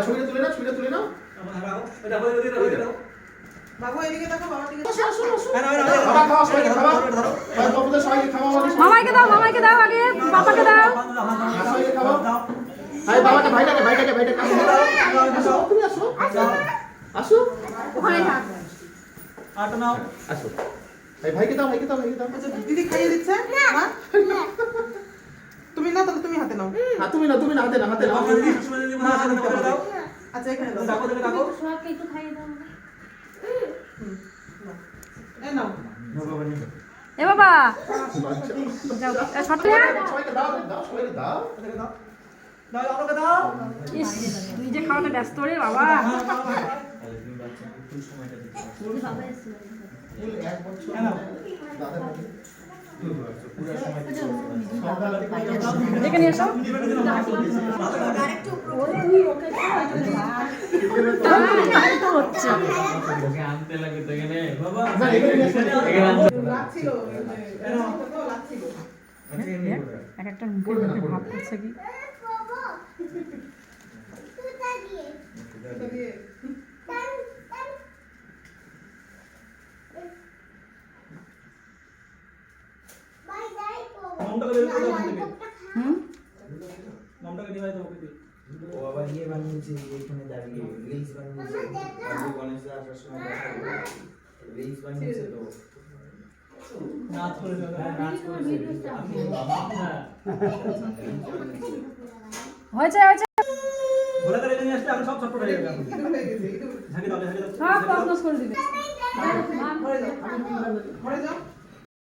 ছবিটা তুলে নাও বাবু এদিকে দেখো, বাবা দিকে মামাইকে দাও আগে, পাপাকে দাও। ভাইটাকে তুমি আসো ওখানে থাক। আসো ভাইকে দাও। আচ্ছা দিদি খাইয়ে দিচ্ছে মা? তুমি না, তাহলে তুমি হাতে নাও। তুমি না হাতে নাও আচ্ছা এখানে দাও। সোহাগকে একটু খাইয়ে দাও। এই নাও। এ বাবা যাও, সত্যি না? সবাইকে দাও ইস, তুই যে খাওয়াতে ব্যস্ত রে বাবা। দেখে নিয়ে এসো। হচ্ছে এক একটা মুখের মধ্যে ভাব করছে কি। ও আবার ইয়ে বানিয়েছে এইখানে দাঁড়িয়ে রিলস বানিয়েছে গণেশ আসার সময় রিলস বানিয়েছে তো নাচ করেছে হয়েছে বলে তাহলে নিয়ে আসলে আমি সব ছটপট হয়ে যাবে ঝাঁকি দাও সব তছনছ করে দিবে। ঘরে যাও।